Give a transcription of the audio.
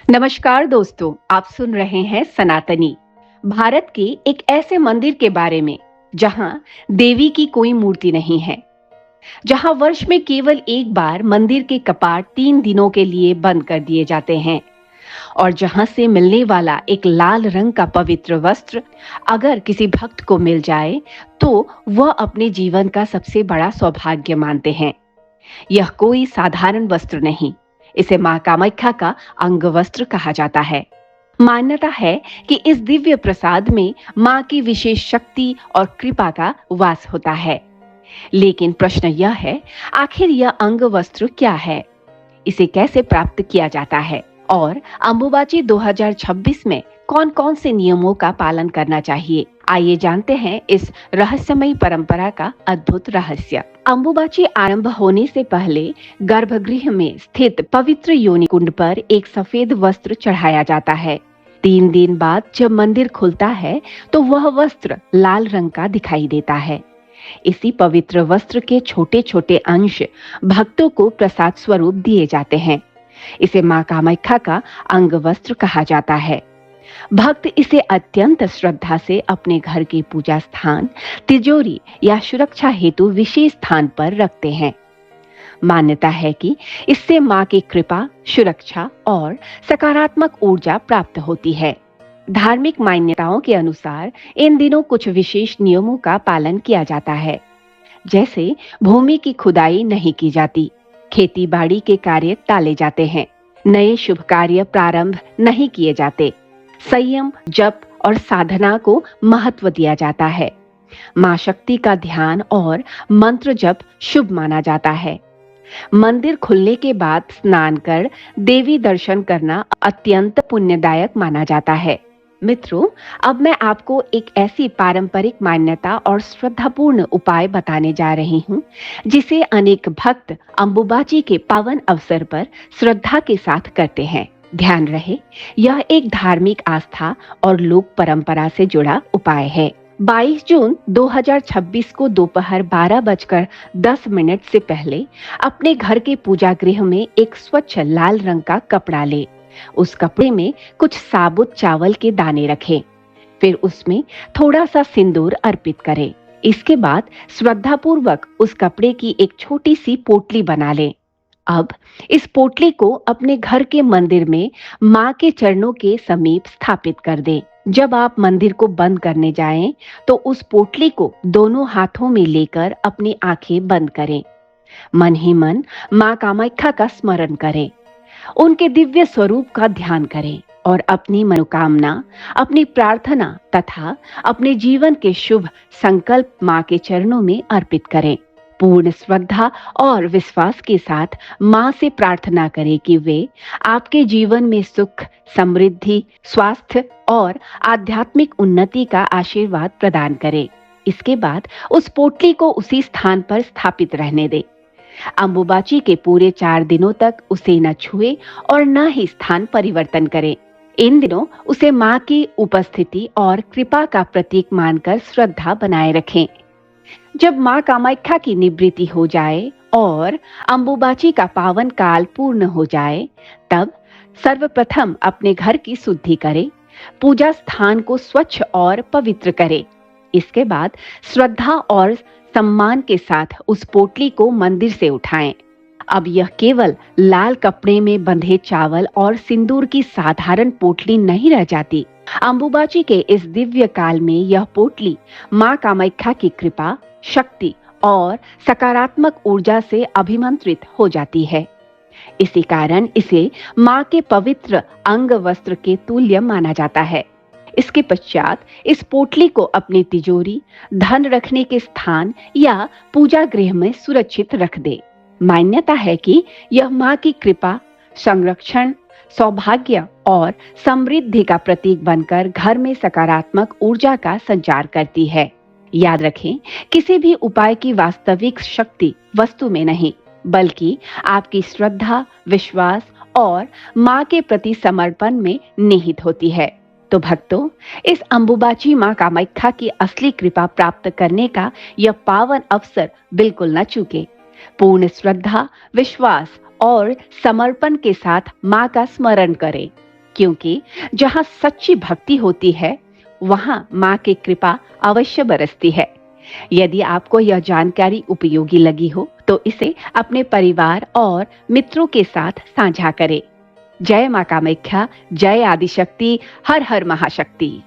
नमस्कार दोस्तों, आप सुन रहे हैं सनातनी, भारत के एक ऐसे मंदिर के बारे में जहां देवी की कोई मूर्ति नहीं है, जहां वर्ष में केवल एक बार मंदिर के कपाट 3 दिनों के लिए बंद कर दिए जाते हैं और जहां से मिलने वाला एक लाल रंग का पवित्र वस्त्र अगर किसी भक्त को मिल जाए तो वह अपने जीवन का सबसे बड़ा सौभाग्य मानते हैं। यह कोई साधारण वस्त्र नहीं, इसे मां कामाख्या का अंग वस्त्र कहा जाता है। मान्यता है कि इस दिव्य प्रसाद में मां की विशेष शक्ति और कृपा का वास होता है। लेकिन प्रश्न यह है, आखिर यह अंग वस्त्र क्या है, इसे कैसे प्राप्त किया जाता है और अंबुबाची 2026 में कौन-कौन से नियमों का पालन करना चाहिए। आइए जानते हैं इस रहस्यमयी परंपरा का अद्भुत रहस्य। अंबुबाची आरंभ होने से पहले गर्भगृह में स्थित पवित्र योनि कुंड पर एक सफेद वस्त्र चढ़ाया जाता है। 3 दिन बाद जब मंदिर खुलता है तो वह वस्त्र लाल रंग का दिखाई देता है। इसी पवित्र वस्त्र के छोटे छोटे अंश भक्तों को प्रसाद स्वरूप दिए जाते हैं। इसे मां कामाख्या का अंग वस्त्र कहा जाता है। भक्त इसे अत्यंत श्रद्धा से अपने घर के पूजा स्थान, तिजोरी या सुरक्षा हेतु विशेष स्थान पर रखते हैं। मान्यता है कि इससे मां की कृपा, सुरक्षा और सकारात्मक ऊर्जा प्राप्त होती है। धार्मिक मान्यताओं के अनुसार इन दिनों कुछ विशेष नियमों का पालन किया जाता है, जैसे भूमि की खुदाई नहीं की जाती, खेती बाड़ी के कार्य टाले जाते हैं, नए शुभ कार्य प्रारंभ नहीं किए जाते, संयम, जप और साधना को महत्व दिया जाता है। मां शक्ति का ध्यान और मंत्र जप शुभ माना जाता है। मंदिर खुलने के बाद स्नान कर देवी दर्शन करना अत्यंत पुण्यदायक माना जाता है। मित्रों, अब मैं आपको एक ऐसी पारंपरिक मान्यता और श्रद्धापूर्ण उपाय बताने जा रही हूँ, जिसे अनेक भक्त अंबुबाची के पावन अवसर पर श्रद्धा के साथ करते हैं। ध्यान रहे, यह एक धार्मिक आस्था और लोक परंपरा से जुड़ा उपाय है। 22 जून 2026 को दोपहर 12:10 से पहले अपने घर के पूजा गृह में एक स्वच्छ लाल रंग का कपड़ा ले। उस कपड़े में कुछ साबुत चावल के दाने रखें। फिर उसमें थोड़ा सा सिंदूर अर्पित करें। इसके बाद श्रद्धापूर्वक उस कपड़े की एक छोटी सी पोटली बना लें। अब इस पोटली को अपने घर के मंदिर में मां के चरणों के समीप स्थापित कर दें। जब आप मंदिर को बंद करने जाएं, तो उस पोटली को दोनों हाथों में लेकर अपनी आंखें बंद करें। मन ही मन मां कामाख्या का स्मरण करें, उनके दिव्य स्वरूप का ध्यान करें और अपनी मनोकामना, अपनी प्रार्थना तथा अपने जीवन के शुभ संकल्प मां के चरणों में अर्पित करें। पूर्ण श्रद्धा और विश्वास के साथ मां से प्रार्थना करें कि वे आपके जीवन में सुख, समृद्धि, स्वास्थ्य और आध्यात्मिक उन्नति का आशीर्वाद प्रदान करें। इसके बाद उस पोटली को उसी स्थान पर स्थापित रहने दें। अंबुबाची के पूरे 4 दिनों तक उसे न छुए और न ही स्थान परिवर्तन करें। इन दिनों उसे मां की उपस्थिति और कृपा का प्रतीक मानकर श्रद्धा बनाए रखें। जब मां कामाख्या की निवृत्ति हो जाए और अंबुबाची का पावन काल पूर्ण हो जाए, तब सर्वप्रथम अपने घर की शुद्धि करें, पूजा स्थान को स्वच्छ और पवित्र करें। इसके बाद श्रद्धा और सम्मान के साथ उस पोटली को मंदिर से उठाएं। अब यह केवल लाल कपड़े में बंधे चावल और सिंदूर की साधारण पोटली नहीं रह जाती। अंबुबाची के इस दिव्य काल में यह पोटली मां कामाख्या की कृपा, शक्ति और सकारात्मक ऊर्जा से अभिमंत्रित हो जाती है। इसी कारण इसे मां के पवित्र अंग वस्त्र के तुल्य माना जाता है। इसके पश्चात इस पोटली को अपनी तिजोरी, धन रखने के स्थान या पूजा गृह में सुरक्षित रख दे। मान्यता है कि यह मां की कृपा, संरक्षण, सौभाग्य और समृद्धि का प्रतीक बनकर घर में सकारात्मक ऊर्जा का संचार करती है। याद रखें, किसी भी उपाय की वास्तविक शक्ति वस्तु में नहीं, बल्कि आपकी श्रद्धा, विश्वास और मां के प्रति समर्पण में निहित होती है। तो भक्तों, इस अंबुबाची मां कामाख्या की असली कृपा प्राप्त करने का यह पावन अवसर बिल्कुल न चूके। पूर्ण श्रद्धा, विश्वास और समर्पण के साथ मां का स्मरण करें क्योंकि जहां सच्ची भक्ति होती है, वहां मां की कृपा अवश्य बरसती है। यदि आपको यह जानकारी उपयोगी लगी हो, तो इसे अपने परिवार और मित्रों के साथ साझा करें। जय मां कामाख्या, जय आदिशक्ति, हर हर महाशक्ति।